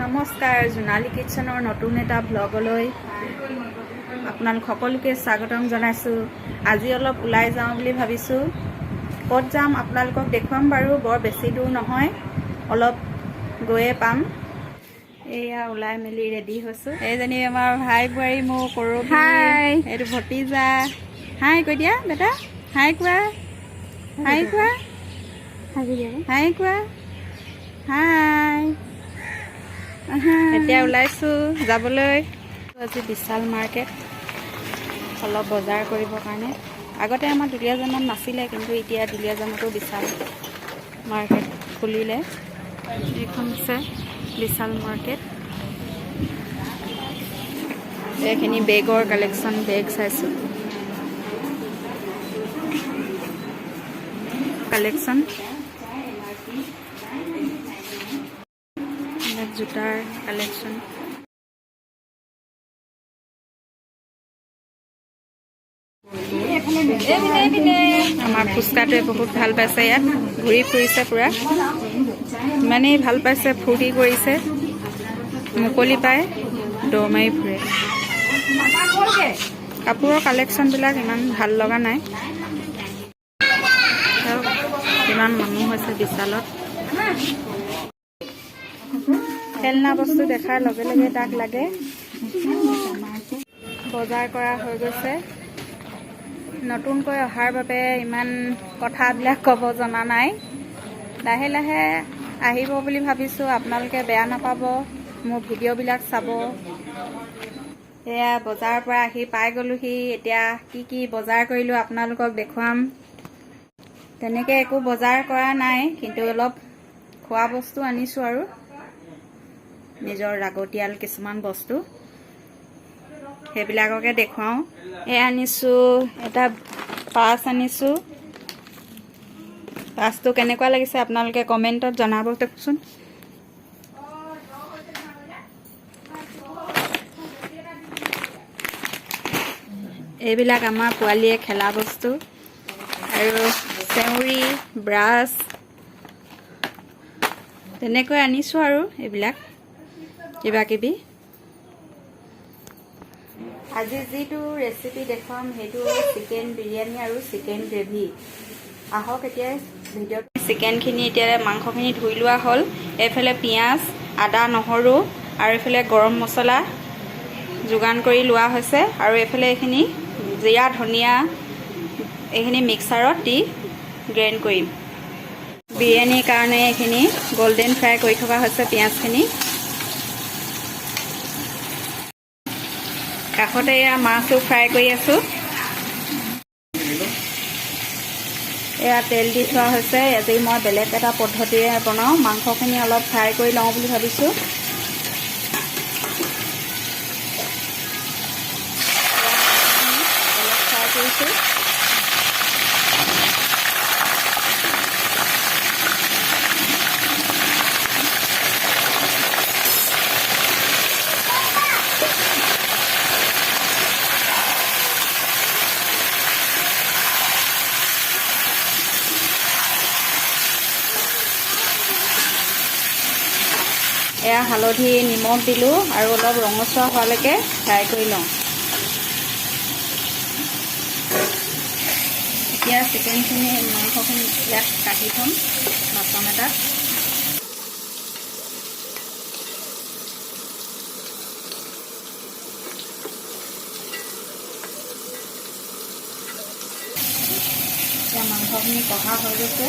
নমস্কাৰ জোনালী কিটচেনৰ নতুন এটা ব্লগলৈ আপোনালোক সকলোকে স্বাগতম জনাইছোঁ। আজি অলপ ওলাই যাওঁ বুলি ভাবিছোঁ। ক'ত যাম আপোনালোকক দেখুৱাম বাৰু, বৰ বেছি দূৰ নহয়, অলপ গৈয়ে পাম। এয়া ওলাই মেলি ৰেডি হৈছোঁ। এইজনী আমাৰ ভাই বোৱাৰী মোৰ কৰোঁ। হাই, এইটো ভতিজা। হাই কৈ দিয়া বেটা, হাই কোৱা, হাই কোৱা, হাই কোৱা, হাই। এতিয়া ওলাইছোঁ যাবলৈ আজি বিশাল মাৰ্কেট, অলপ বজাৰ কৰিবৰ কাৰণে। আগতে আমাৰ দুলীয়াজানত নাছিলে, কিন্তু এতিয়া দুলীয়াজানতো বিশাল মাৰ্কেট খুলিলে। এইখন আছে বিশাল মাৰ্কেট। এইখিনি বেগৰ কালেকশ্যন, বেগ চাইছোঁ, কালেকশ্যন জোতাৰ কালেকশ্যন। আমাৰ ফুচকাটোৱে বহুত ভাল পাইছে, ইয়াত ঘূৰি ফুৰিছে পুৰা, ইমানেই ভাল পাইছে, ফূৰ্তি কৰিছে, মুকলি পাই দৌৰ মাৰি ফুৰে। কাপোৰৰ কালেকশ্যনবিলাক ইমান ভাল লগা নাই। কিমান মানুহ হৈছে বিশালত। খেলনা বস্তু দেখাৰ লগে লগে তাক লাগে। বজাৰ কৰা হৈ গৈছে। নতুনকৈ অহাৰ বাবে ইমান কথাবিলাক ক'ব জনা নাই। লাহে লাহে আহিব বুলি ভাবিছোঁ, আপোনালোকে বেয়া নাপাব, মোৰ ভিডিঅ'বিলাক চাব। এয়া বজাৰৰ পৰা আহি পাই গ'লোহি। এতিয়া কি কি বজাৰ কৰিলোঁ আপোনালোকক দেখুৱাম। তেনেকৈ একো বজাৰ কৰা নাই, কিন্তু অলপ খোৱা বস্তু আনিছোঁ আৰু নিজৰ লাগতিয়াল কিছুমান বস্তু, সেইবিলাককে দেখুৱাওঁ। এয়া আনিছোঁ, এটা পাৰ্চ আনিছোঁ। পাৰ্চটো কেনেকুৱা লাগিছে আপোনালোকে কমেণ্টত জনাব দেখোন। এইবিলাক আমাৰ পোৱালীয়ে খেলা বস্তু, আৰু চেউৰি, ব্ৰাছ, তেনেকৈ আনিছোঁ আৰু এইবিলাক কিবা কিবি। আজি যিটো ৰেচিপি দেখুৱাম সেইটো চিকেন বিৰিয়ানী আৰু চিকেন গ্ৰেভি। আহক এতিয়া ভিডিঅ'ত। চিকেনখিনি এতিয়া মাংসখিনি ধুই লোৱা হ'ল। এইফালে পিঁয়াজ, আদা, নহৰু আৰু এইফালে গৰম মছলা যোগান কৰি লোৱা হৈছে, আৰু এইফালে এইখিনি জিৰা, ধনিয়া এইখিনি মিক্সাৰত দি গ্ৰাইণ্ড কৰিম। বিৰিয়ানীৰ কাৰণে এইখিনি গল্ডেন ফ্ৰাই কৰি থকা হৈছে পিঁয়াজখিনি। কাষতে এয়া মাছো ফ্ৰাই কৰি আছোঁ। এয়া তেল দি থোৱা হৈছে। আজি মই বেলেগ এটা পদ্ধতিৰে বনাওঁ। মাংসখিনি অলপ ফ্ৰাই কৰি লওঁ বুলি ভাবিছোঁ। অলপ ফ্ৰাই কৰিছোঁ। এয়া হালধি, নিমখ দিলোঁ আৰু অলপ ৰঙচুৱা হোৱালৈকে ফ্ৰাই কৰি লওঁ। এতিয়া চিকেনখিনি, মাংসখিনি ইয়াত কাটি থ'ম বাচন এটাত। এতিয়া মাংসখিনি কঢ়া হৈ গৈছে।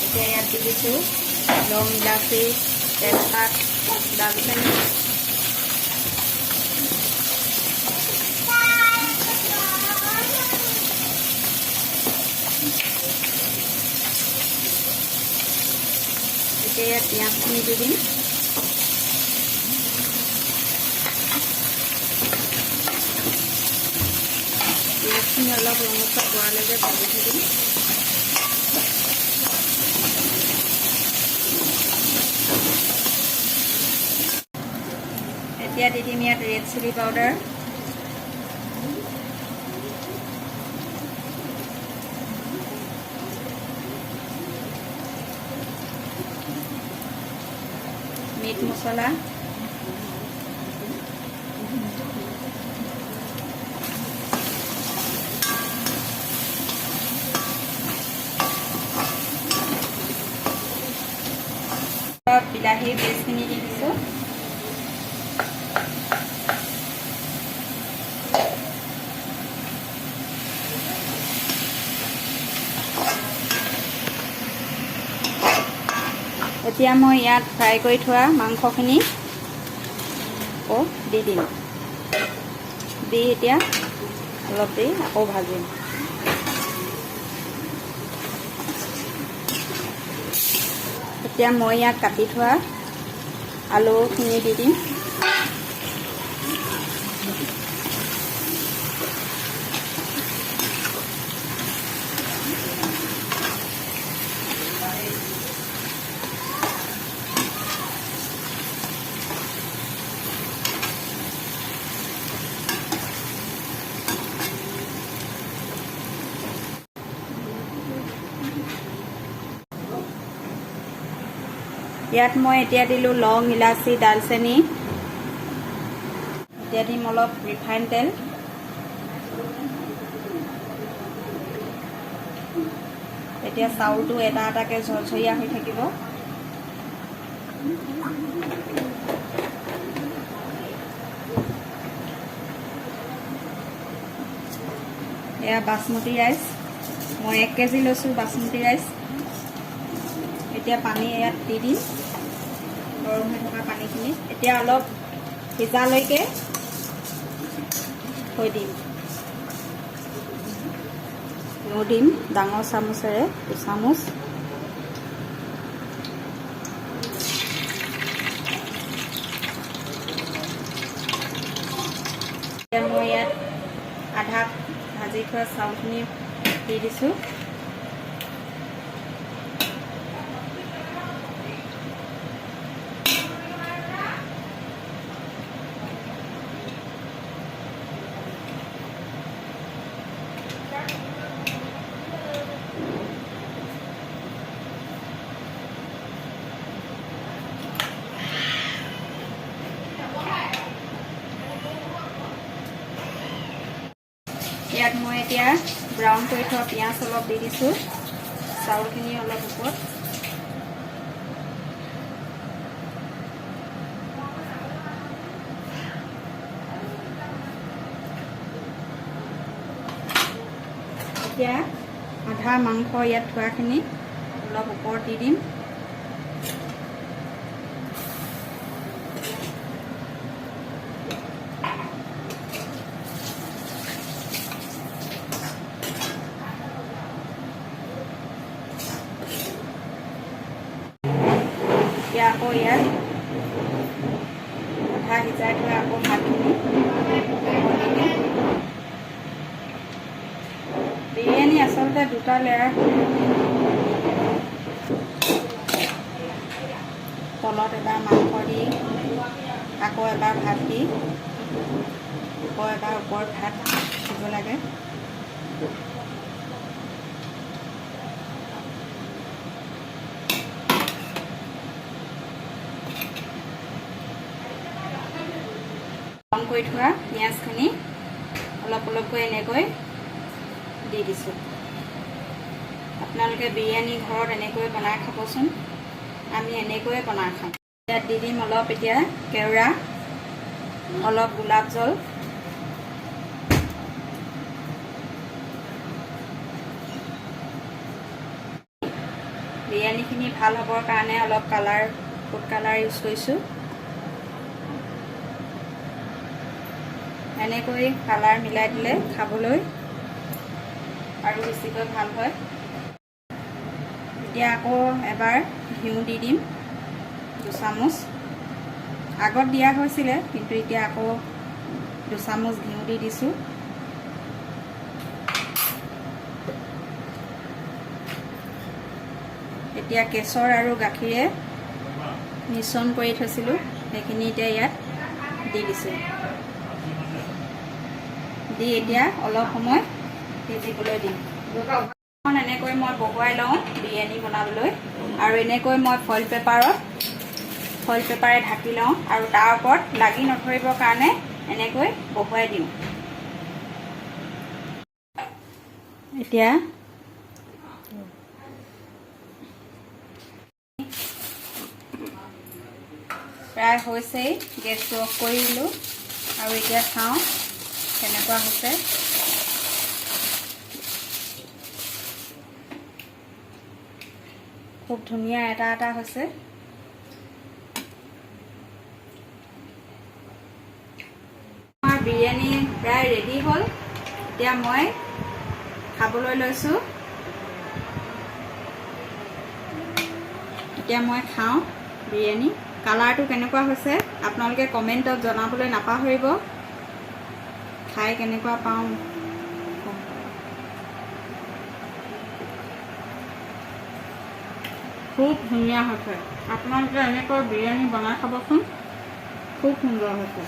এতিয়া ইয়াত দি দিছোঁ লং, ইলাচি, তেজপাত, দালচেনি, এতিয়া ইয়াত পিঁয়াজখিনি দি দিম। পিঁয়াজখিনি অলপ ৰঙচুৱা হোৱালৈকে ভাজি থাকিম। এতিয়া দি দিম ইয়াত ৰেড চিলি পাউডাৰ, মিট মছলা, বিলাহী পেষ্টখিনি দি দিছোঁ। এতিয়া মই ইয়াত ফ্ৰাই কৰি থোৱা মাংসখিনি আকৌ দি দিম, দি এতিয়া অলপ দেৰি আকৌ ভাজিম। এতিয়া মই ইয়াত কাটি থোৱা আলুখিনি দি দিম। ইয়াত মই এতিয়া দিলোঁ লং, ইলাচি, ডালচেনি। এতিয়া দিম অলপ ৰিফাইন তেল, এতিয়া চাউলটো এটা এটাকৈ ঝৰঝৰীয়া হৈ থাকিব। এয়া বাসমতি ৰাইচ, মই 1 কেজি লৈছোঁ বাসমতি ৰাইচ। এতিয়া পানী ইয়াত দি দিম, গৰম হৈ থকা পানীখিনি। এতিয়া অলপ সিজালৈকে থৈ দিম। দিম ডাঙৰ চামুচেৰে 2 চামুচ। এতিয়া মই ইয়াত আধা ভাজি থোৱা চাউলখিনি দি দিছোঁ। ইয়াত মই এতিয়া ব্ৰাউন কৰি থোৱা পিঁয়াজ অলপ দি দিছোঁ, চাউলখিনি অলপ ওপৰত। এতিয়া আধা মাংস ইয়াত থোৱাখিনি অলপ ওপৰত দি দিম। এতিয়া আকৌ ইয়াত আধা সিজাই থোৱা আকৌ ভাতখিনি বিৰিয়ানী আচলতে 2টা লেয়াৰ, তলত এবাৰ মাংস দি, আকৌ এবাৰ ভাত দি, আকৌ এবাৰ ওপৰত ভাত দিব লাগে। কম কৰি থোৱা পিঁয়াজখিনি অলপ অলপকৈ এনেকৈ দি দিছোঁ। আপোনালোকে বিৰিয়ানী ঘৰত এনেকৈ বনাই খাবচোন, আমি এনেকৈয়ে বনাই খাওঁ। ইয়াত দি দিম অলপ এতিয়া কেওৰা, অলপ গোলাপ জল, বিৰিয়ানীখিনি ভাল হ'বৰ কাৰণে অলপ ফুড কালাৰ ইউজ কৰিছোঁ। এনেকৈ কালাৰ মিলাই দিলে খাবলৈ আৰু বেছিকৈ ভাল হয়। এতিয়া আকৌ এবাৰ ঘিউ দি দিম 2 চামুচ। আগত দিয়া হৈছিলে, কিন্তু এতিয়া আকৌ 2 চামুচ ঘিউ দি দিছোঁ। এতিয়া কেশৰ আৰু গাখীৰে মিশ্ৰণ কৰি থৈছিলোঁ, সেইখিনি এতিয়া ইয়াত দি দিছোঁ। দি এতিয়া অলপ সময় সিজিবলৈ দিম। এনেকৈ মই বহুৱাই লওঁ বিৰিয়ানী বনাবলৈ, আৰু এনেকৈ মই ফইল পেপাৰে ঢাকি লওঁ আৰু তাৰ ওপৰত লাগি নধৰিবৰ কাৰণে এনেকৈ বহুৱাই দিওঁ। এতিয়া প্ৰায় হৈছেই, গেছটো অফ কৰি দিলোঁ আৰু এতিয়া চাওঁ কেনেকুৱা হৈছে। খুব ধুনীয়া এটা হৈছে। আমাৰ বিৰিয়ানী প্ৰায় ৰেডি হ'ল। এতিয়া মই খাবলৈ লৈছোঁ। এতিয়া মই খাওঁ বিৰিয়ানী। কালাৰটো কেনেকুৱা হৈছে আপোনালোকে কমেণ্টত জনাবলৈ নাপাহৰিব। খাই কেনেকুৱা পাওঁ খুব ধুনীয়া হৈছে। আপোনালোকে এনেকৈ বিৰিয়ানী বনাই খাবচোন, খুব সুন্দৰ হৈছে।